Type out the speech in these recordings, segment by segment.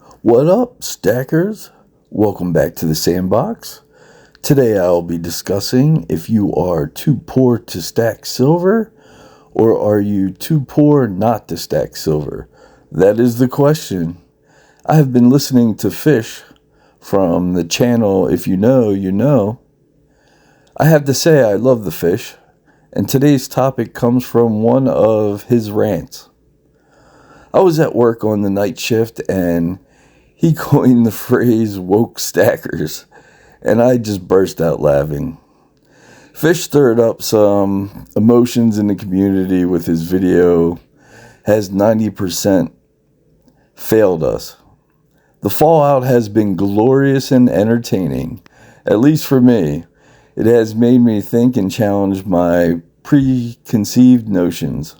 What up, stackers? Welcome back to the sandbox. Today I'll be discussing if you are too poor to stack silver or are you too poor not to stack silver? That is the question. I have been listening to Fish from the channel If You Know, You Know. I have to say I love the Fish, and today's topic comes from one of his rants. I was at work on the night shift and he coined the phrase woke stackers, and I just burst out laughing. Fish stirred up some emotions in the community with his video, Has 90% Failed Us? The fallout has been glorious and entertaining, at least for me. It has made me think and challenge my preconceived notions.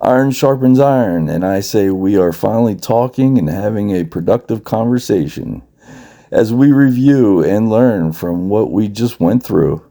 Iron sharpens iron, and I say we are finally talking and having a productive conversation as we review and learn from what we just went through.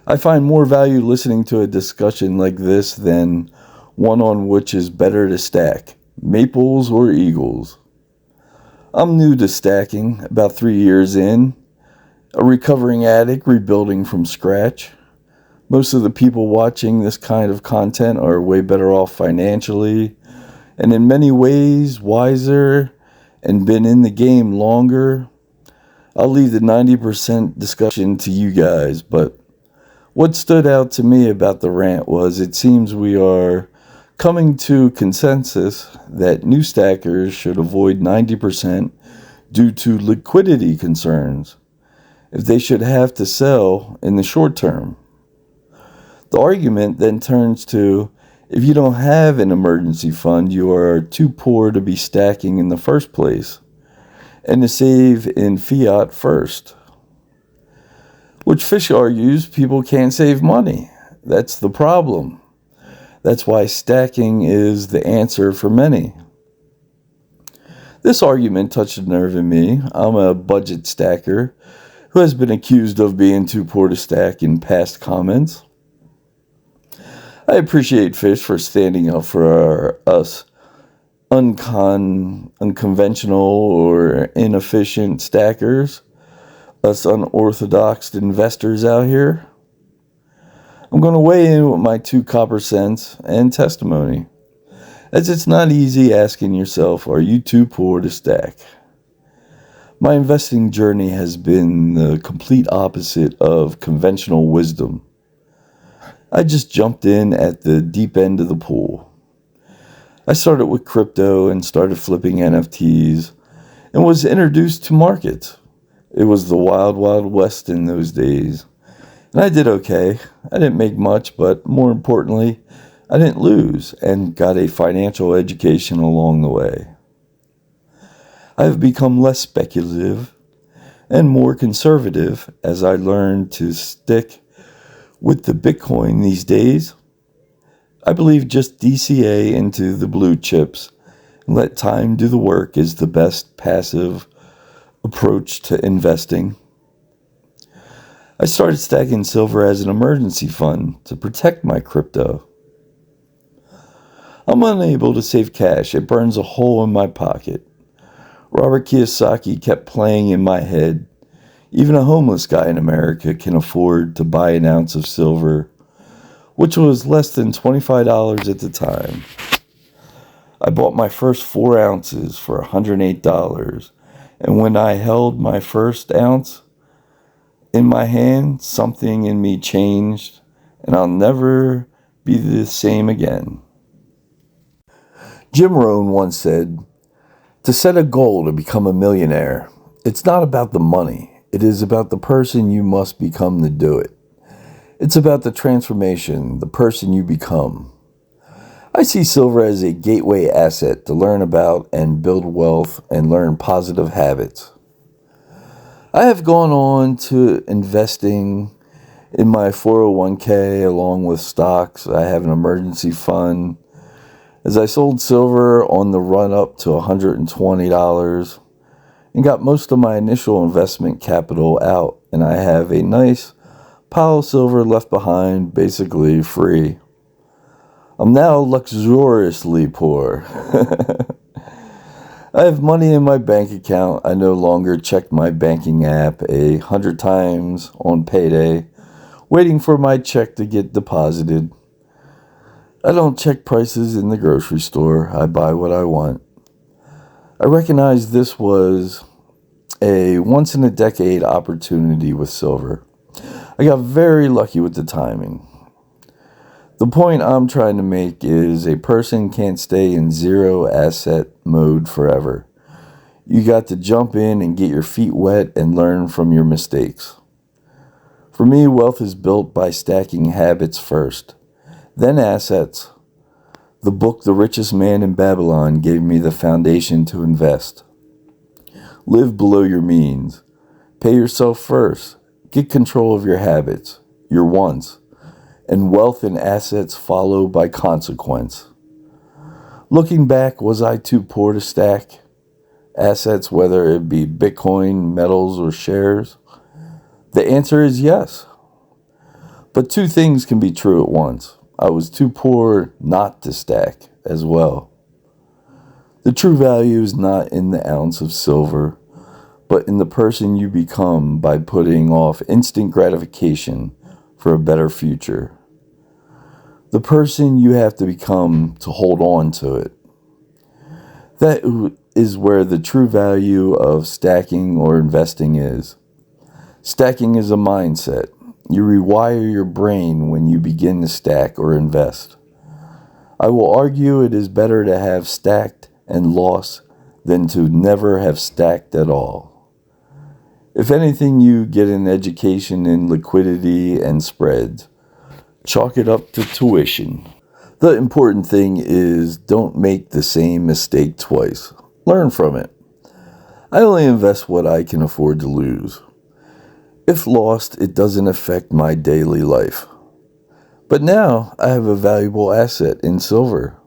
I find more value listening to a discussion like this than one on which is better to stack, maples or eagles. I'm new to stacking, about 3 years in, a recovering addict rebuilding from scratch. Most of the people watching this kind of content are way better off financially and in many ways wiser and been in the game longer. I'll leave the 90% discussion to you guys, but what stood out to me about the rant was it seems we are coming to consensus that new stackers should avoid 90% due to liquidity concerns if they should have to sell in the short term. The argument then turns to, if you don't have an emergency fund, you are too poor to be stacking in the first place, and to save in fiat first. Which Fish argues people can't save money. That's the problem. That's why stacking is the answer for many. This argument touched a nerve in me. I'm a budget stacker who has been accused of being too poor to stack in past comments. I appreciate Fish for standing up for us unconventional or inefficient stackers, us unorthodox investors out here. I'm going to weigh in with my 2 copper cents and testimony, as it's not easy asking yourself, are you too poor to stack? My investing journey has been the complete opposite of conventional wisdom. I just jumped in at the deep end of the pool. I started with crypto and started flipping NFTs and was introduced to markets. It was the wild, wild west in those days. And I did okay. I didn't make much, but more importantly, I didn't lose and got a financial education along the way. I have become less speculative and more conservative as I learned to stick with the Bitcoin these days. I believe just DCA into the blue chips and let time do the work is the best passive approach to investing. I started stacking silver as an emergency fund to protect my crypto. I'm unable to save cash. It burns a hole in my pocket. Robert Kiyosaki kept playing in my head. Even a homeless guy in America can afford to buy an ounce of silver, which was less than $25 at the time. I bought my first 4 ounces for $108, and when I held my first ounce in my hand, something in me changed, and I'll never be the same again. Jim Rohn once said, to set a goal to become a millionaire, it's not about the money. It is about the person you must become to do it. It's about the transformation, the person you become. I see silver as a gateway asset to learn about and build wealth and learn positive habits. I have gone on to investing in my 401k along with stocks. I have an emergency fund. As I sold silver on the run up to $120, and got most of my initial investment capital out, and I have a nice pile of silver left behind, basically free. I'm now luxuriously poor. I have money in my bank account. I no longer check my banking app 100 times on payday, waiting for my check to get deposited. I don't check prices in the grocery store. I buy what I want. I recognize this was a once-in-a-decade opportunity with silver. I got very lucky with the timing. The point I'm trying to make is a person can't stay in zero asset mode forever. You got to jump in and get your feet wet and learn from your mistakes. For me, wealth is built by stacking habits first, then assets. The book The Richest Man in Babylon gave me the foundation to invest. Live below your means. Pay yourself first. Get control of your habits, your wants, and wealth and assets follow by consequence. Looking back, was I too poor to stack assets, whether it be Bitcoin, metals, or shares? The answer is yes. But two things can be true at once. I was too poor not to stack as well. The true value is not in the ounce of silver, but in the person you become by putting off instant gratification for a better future. The person you have to become to hold on to it. That is where the true value of stacking or investing is. Stacking is a mindset. You rewire your brain when you begin to stack or invest. I will argue it is better to have stacked and lost than to never have stacked at all. If anything, you get an education in liquidity and spreads. Chalk it up to tuition. The important thing is don't make the same mistake twice. Learn from it. I only invest what I can afford to lose. If lost, it doesn't affect my daily life. But now I have a valuable asset in silver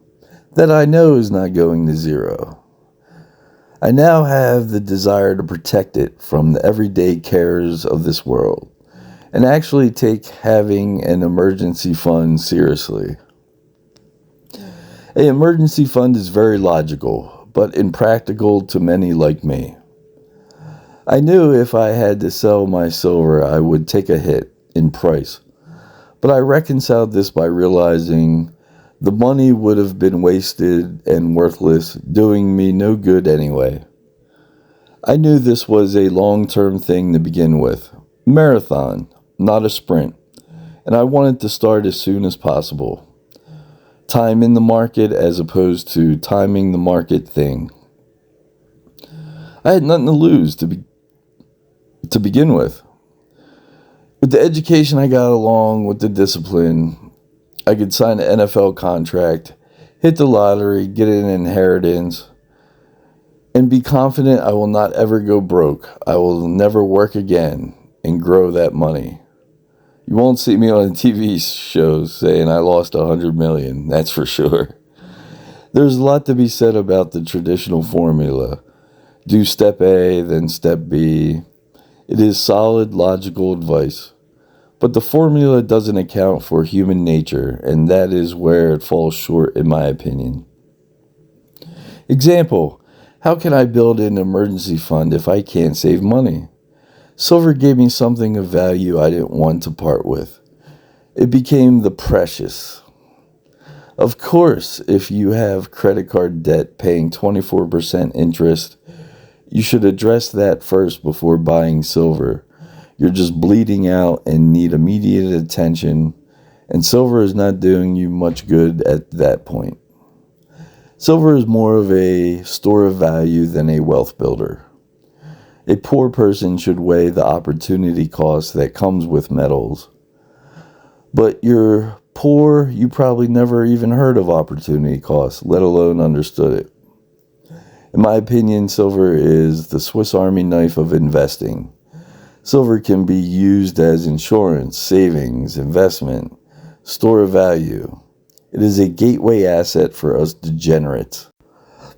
that I know is not going to zero. I now have the desire to protect it from the everyday cares of this world and actually take having an emergency fund seriously. An emergency fund is very logical, but impractical to many like me. I knew if I had to sell my silver, I would take a hit in price, but I reconciled this by realizing the money would have been wasted and worthless, doing me no good anyway. I knew this was a long-term thing to begin with, marathon, not a sprint, and I wanted to start as soon as possible. Time in the market as opposed to timing the market thing. I had nothing to lose to begin with. With the education I got along with the discipline, I could sign an NFL contract, hit the lottery, get an inheritance, and be confident I will not ever go broke. I will never work again and grow that money. You won't see me on TV shows saying I lost 100 million, that's for sure. There's a lot to be said about the traditional formula. Do step A, then step B. It is solid, logical advice. But the formula doesn't account for human nature, and that is where it falls short in my opinion. Example, how can I build an emergency fund if I can't save money? Silver gave me something of value I didn't want to part with. It became the precious. Of course, if you have credit card debt paying 24% interest, you should address that first before buying silver. You're just bleeding out and need immediate attention, and silver is not doing you much good at that point. Silver is more of a store of value than a wealth builder. A poor person should weigh the opportunity cost that comes with metals. But you're poor, you probably never even heard of opportunity cost, let alone understood it. In my opinion, silver is the Swiss Army knife of investing. Silver can be used as insurance, savings, investment, store of value. It is a gateway asset for us degenerates.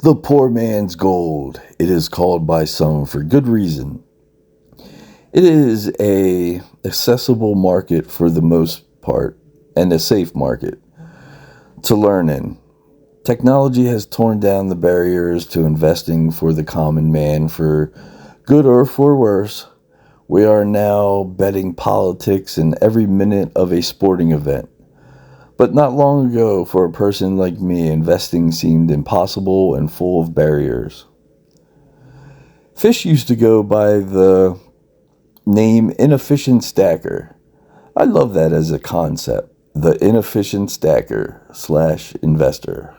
The poor man's gold, it is called by some for good reason. It is a accessible market for the most part and a safe market to learn in. Technology has torn down the barriers to investing for the common man for good or for worse. We are now betting politics in every minute of a sporting event. But not long ago, for a person like me, investing seemed impossible and full of barriers. Fish used to go by the name inefficient stacker. I love that as a concept. The inefficient stacker slash investor.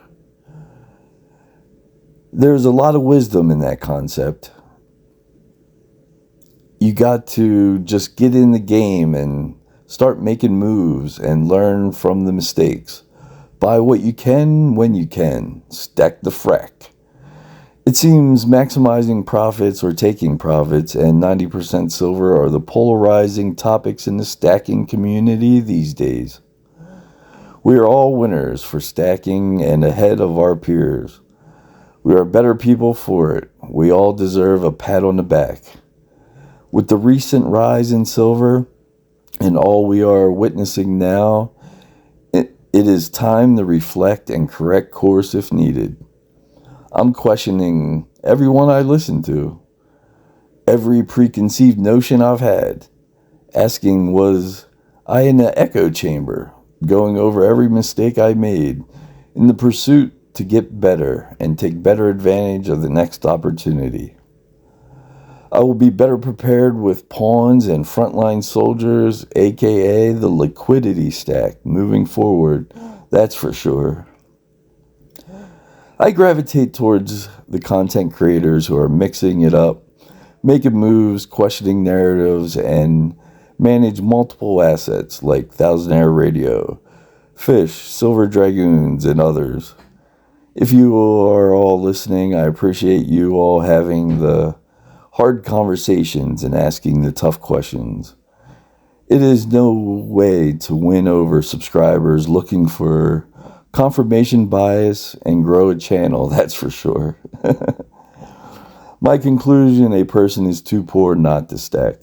There's a lot of wisdom in that concept. You got to just get in the game and start making moves and learn from the mistakes. Buy what you can when you can. Stack the frack. It seems maximizing profits or taking profits and 90% silver are the polarizing topics in the stacking community these days. We are all winners for stacking and ahead of our peers. We are better people for it. We all deserve a pat on the back. With the recent rise in silver and all we are witnessing now, it is time to reflect and correct course if needed. I'm questioning everyone I listen to, every preconceived notion I've had, asking was I in an echo chamber, going over every mistake I made in the pursuit to get better and take better advantage of the next opportunity. I will be better prepared with pawns and frontline soldiers, aka the liquidity stack, moving forward, that's for sure. I gravitate towards the content creators who are mixing it up, making moves, questioning narratives, and manage multiple assets like Thousandaire Radio, Fish, Silver Dragoons, and others. If you are all listening, I appreciate you all having the hard conversations and asking the tough questions. It is no way to win over subscribers looking for confirmation bias and grow a channel, that's for sure. My conclusion, a person is too poor not to stack.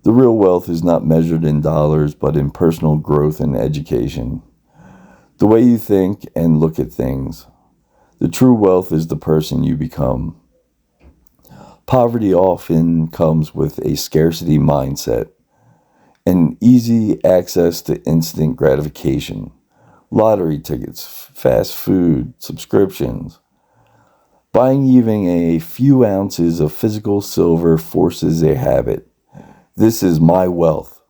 The real wealth is not measured in dollars, but in personal growth and education. The way you think and look at things. The true wealth is the person you become. Poverty often comes with a scarcity mindset and easy access to instant gratification. Lottery tickets, fast food, subscriptions. Buying even a few ounces of physical silver forces a habit. This is my wealth.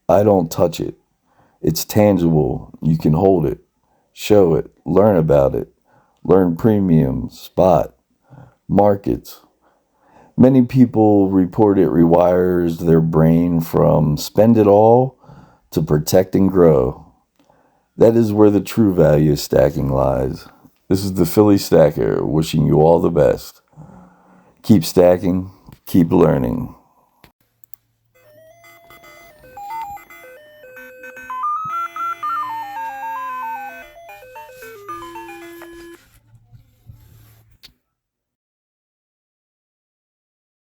I don't touch it. It's tangible. You can hold it, show it, learn about it, learn premium, spot, markets. Many people report it rewires their brain from spend it all to protect and grow. That is where the true value of stacking lies. This is the Philly Stacker wishing you all the best. Keep stacking, keep learning.